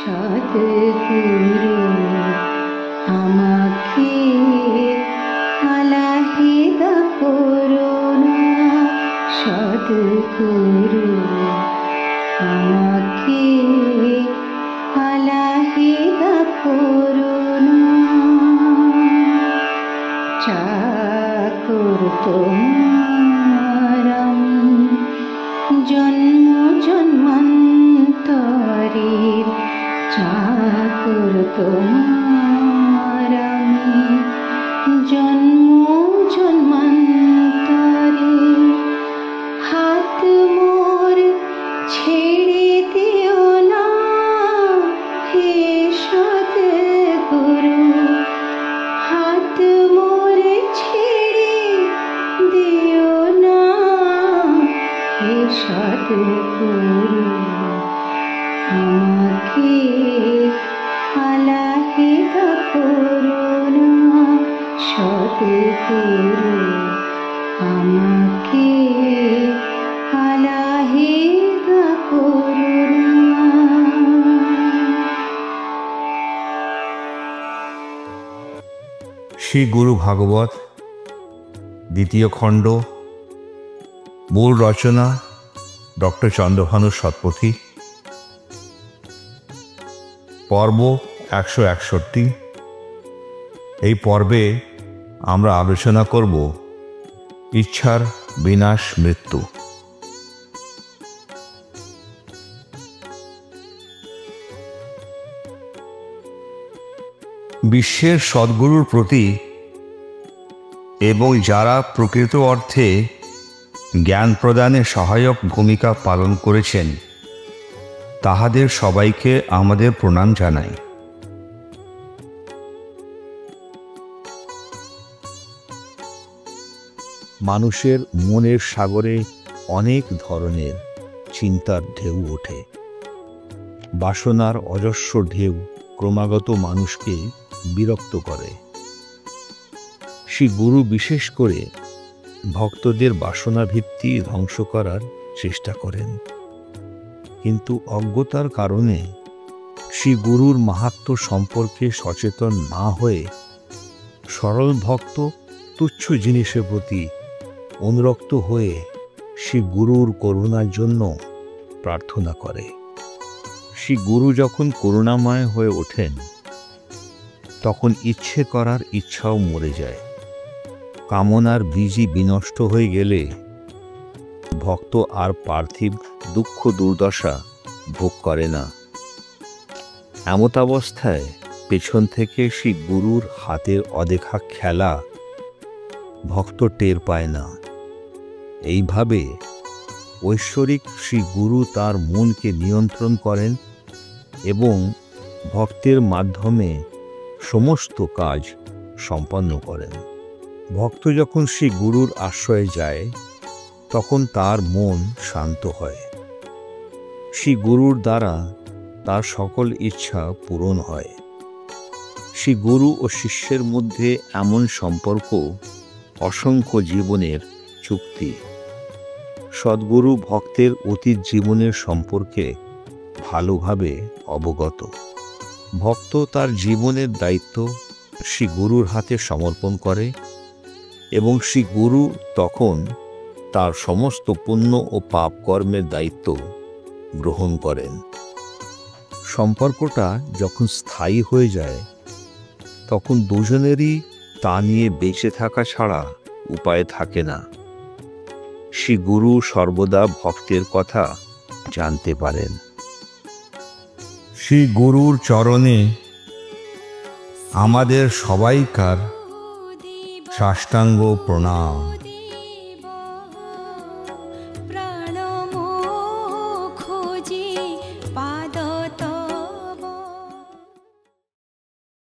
সদ্গুরু আমাকে আলাহিদা করো না, সদ্গুরু আমাকে আলাহিদা করো না। চাকর তোমার আমি জন্ম জন্মান্তরের, চাকর তোমার আমি জন্ম জন্মান্তরে। হাত মোর ছেড়ে দিও না হে সদ্গুরু, হাত মোর ছেড়ে দিও না হে সদ্গুরু, আমাকে আলাহিদা করো না, সদ্গুরু আমাকে আলাহিদা করো না। শ্রী গুরু ভাগবত দ্বিতীয় খণ্ড, মূল রচনা ডক্টর চন্দ্রভানু শতপথী, পর্ব 161। এই পর্বে আমরা আলোচনা করব ইচ্ছার বিনাশ মৃত্যু। বিশ্বের সদ্গুরুর প্রতি এবং যারা প্রকৃত অর্থে জ্ঞান প্রদানে সহায়ক ভূমিকা পালন করেছেন তাহাদের সবাইকে আমাদের প্রণাম জানাই। মানুষের মনের সাগরে অনেক ধরনের চিন্তার ঢেউ ওঠে। বাসনার অজস্র ঢেউ ক্রমাগত মানুষকে বিরক্ত করে। শ্রী গুরু বিশেষ করে ভক্তদের বাসনা ভিত্তি ধ্বংস করার চেষ্টা করেন, কিন্তু অজ্ঞতার কারণে শ্রী গুরুর মাহাত্ম্য সম্পর্কে সচেতন না হয়ে সরল ভক্ত তুচ্ছ জিনিসের প্রতি অনুরক্ত হয়ে শ্রী গুরুর করুণার জন্য প্রার্থনা করে। শ্রী গুরু যখন করুণাময় হয়ে ওঠেন তখন ইচ্ছে করার ইচ্ছাও মরে যায়। কামনার বীজই বিনষ্ট হয়ে গেলে ভক্ত আর পার্থিব দুঃখ দুর্দশা ভোগ করে না। এমতাবস্থায় পেছন থেকে শ্রী গুরুর হাতের অদেখা খেলা ভক্ত টের পায় না। এইভাবে ঐশ্বরিক শ্রী গুরু তার মনকে নিয়ন্ত্রণ করেন এবং ভক্তের মাধ্যমে সমস্ত কাজ সম্পন্ন করেন। ভক্ত যখন শ্রী গুরুর আশ্রয়ে যায় তখন তার মন শান্ত হয়। শ্রী গুরুর দ্বারা তার সকল ইচ্ছা পূরণ হয়। শ্রী গুরু ও শিষ্যের মধ্যে এমন সম্পর্ক অসংখ্য জীবনের চুক্তি। সদ্গুরু ভক্তের অতীত জীবনের সম্পর্কে ভালোভাবে অবগত। ভক্ত তার জীবনের দায়িত্ব শ্রী গুরুর হাতে সমর্পণ করে এবং শ্রী গুরু তখন তার সমস্ত পুণ্য ও পাপ কর্মের দায়িত্ব গ্রহণ করেন। সম্পর্কটা যখন স্থায়ী হয়ে যায় তখন দুজনেরই তা নিয়ে বেঁচে থাকা ছাড়া উপায় থাকে না। শ্রী গুরু সর্বদা ভক্তের কথা জানতে পারেন। শ্রী গুরুর চরণে আমাদের সবাইকার সাষ্টাঙ্গ প্রণাম।